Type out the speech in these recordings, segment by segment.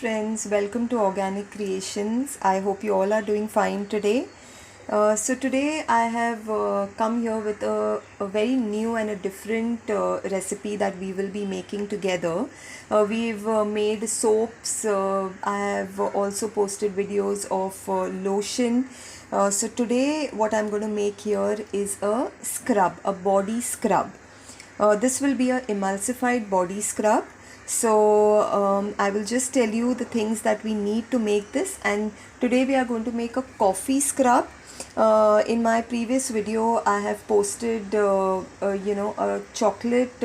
friends, welcome to Organic Creations. I hope you all are doing fine today. So today I have come here with a very new and a different recipe that we will be making together. We've made soaps. I have also posted videos of lotion. So today what I'm going to make here is a scrub, a body scrub. This will be a emulsified body scrub. So I will just tell you the things that we need to make this, and today we are going to make a coffee scrub. In my previous video I have posted a chocolate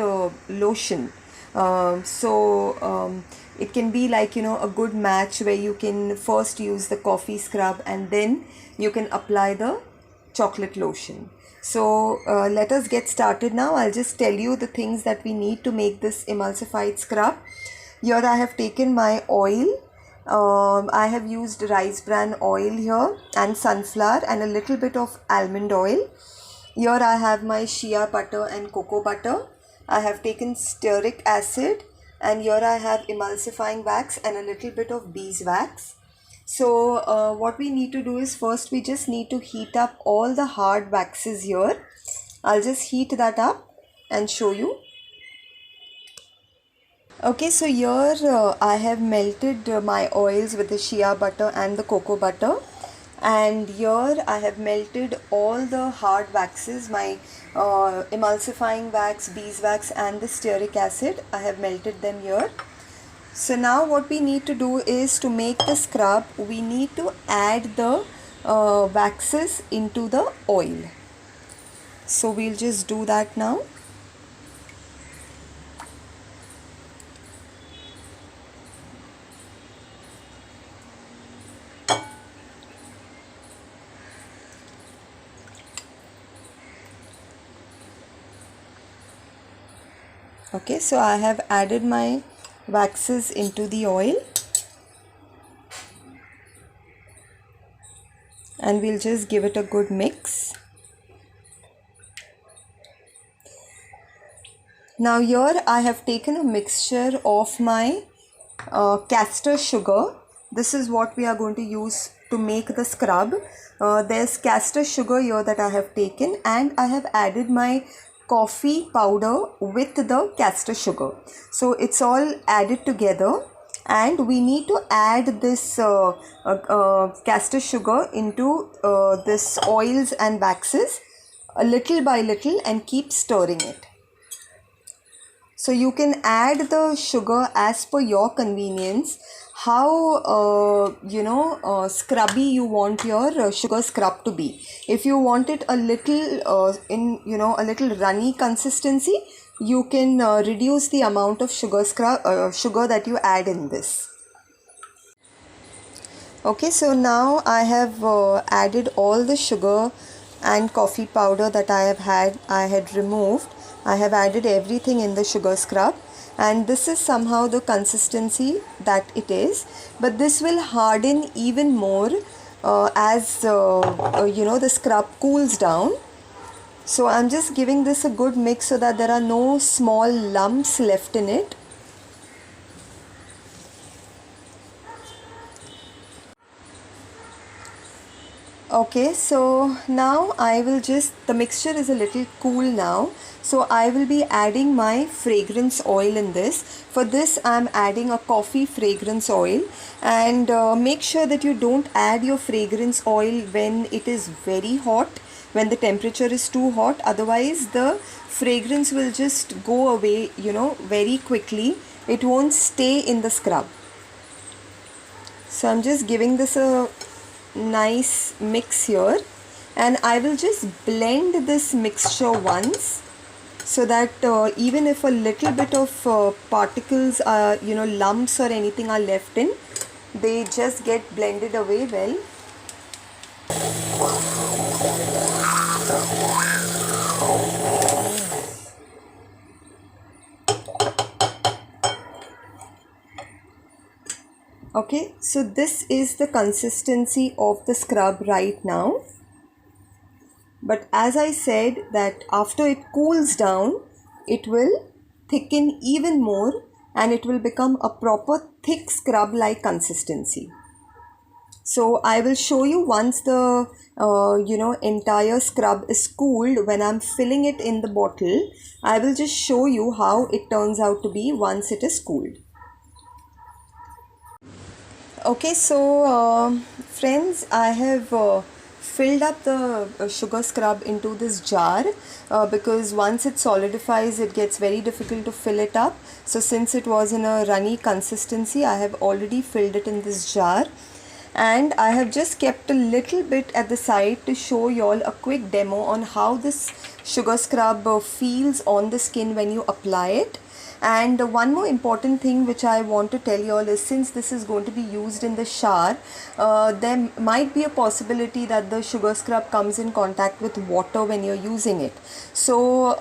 lotion. It can be like a good match where you can first use the coffee scrub and then you can apply the chocolate lotion. So let us get started now. I'll just tell you the things that we need to make this emulsified scrub. Here I have taken my oil. I have used rice bran oil here and sunflower and a little bit of almond oil. Here I have my shea butter and cocoa butter. I have taken stearic acid, and here I have emulsifying wax and a little bit of beeswax. So what we need to do is first we just need to heat up all the hard waxes here. I'll just heat that up and show you. Okay, so here I have melted my oils with the shea butter and the cocoa butter, and here I have melted all the hard waxes, my emulsifying wax, beeswax and the stearic acid. I have melted them here. So now what we need to do is, to make the scrub, we need to add the waxes into the oil. So we'll just do that now. Okay, so I have added my waxes into the oil, and we'll just give it a good mix. Now here I have taken a mixture of my castor sugar. This is what we are going to use to make the scrub. There's castor sugar here that I have taken, and I have added my coffee powder with the castor sugar. So it's all added together, and we need to add this castor sugar into this oils and waxes little by little and keep stirring it. So you can add the sugar as per your convenience, how scrubby you want your sugar scrub to be. If you want it a little a little runny consistency, you can reduce the amount of sugar that you add in this. Okay, so now I have added all the sugar and coffee powder that I had removed. I have added everything in the sugar scrub, and this is somehow the consistency that it is, but this will harden even more as the scrub cools down. So I'm just giving this a good mix so that there are no small lumps left in it. Okay, so now the mixture is a little cool now, so I will be adding my fragrance oil in this. For this I am adding a coffee fragrance oil, and make sure that you don't add your fragrance oil when it is very hot, when the temperature is too hot. Otherwise the fragrance will just go away very quickly. It won't stay in the scrub. So I'm just giving this a nice mix here, and I will just blend this mixture once, so that even if a little bit of particles lumps or anything are left in, they just get blended away well. Okay, so this is the consistency of the scrub right now. But as I said, that after it cools down, it will thicken even more and it will become a proper thick scrub like consistency. So I will show you once the entire scrub is cooled. When I'm filling it in the bottle, I will just show you how it turns out to be once it is cooled. Okay, so friends, I have filled up the sugar scrub into this jar because once it solidifies, it gets very difficult to fill it up. So since it was in a runny consistency, I have already filled it in this jar. And I have just kept a little bit at the side to show you all a quick demo on how this sugar scrub feels on the skin when you apply it. And one more important thing which I want to tell you all is, since this is going to be used in the shower, there might be a possibility that the sugar scrub comes in contact with water when you're using it. So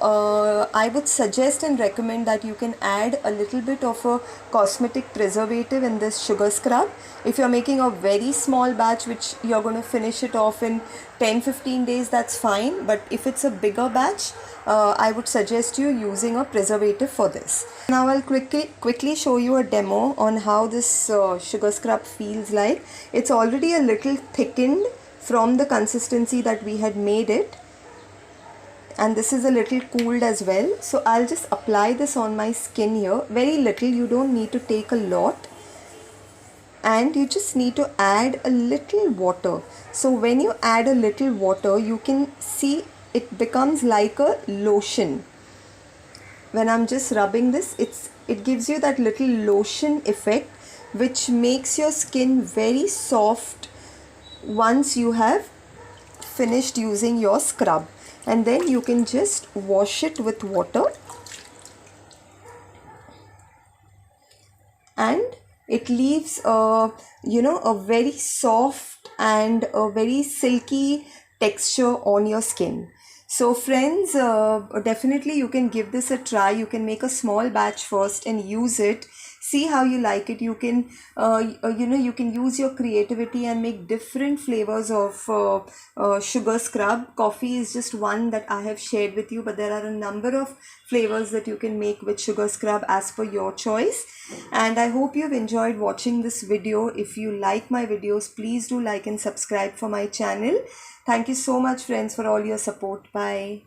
I would suggest and recommend that you can add a little bit of a cosmetic preservative in this sugar scrub. If you're making a very small batch which you're going to finish it off in 10-15 days, that's fine. But if it's a bigger batch, I would suggest you using a preservative for this. Now I'll quickly show you a demo on how this sugar scrub feels like. It's already a little thickened from the consistency that we had made it, and this is a little cooled as well. So I'll just apply this on my skin here, very little. You don't need to take a lot, and you just need to add a little water. So when you add a little water, you can see it becomes like a lotion. When I'm just rubbing this, it gives you that little lotion effect which makes your skin very soft once you have finished using your scrub. And then you can just wash it with water, and it leaves a very soft and a very silky texture on your skin. So friends, definitely you can give this a try. You can make a small batch first and use it. See how you like it. You can you can use your creativity and make different flavors of sugar scrub. Coffee is just one that I have shared with you, but there are a number of flavors that you can make with sugar scrub as per your choice. And I hope you've enjoyed watching this video. If you like my videos, please do like and subscribe for my channel. Thank you so much, friends, for all your support. Bye.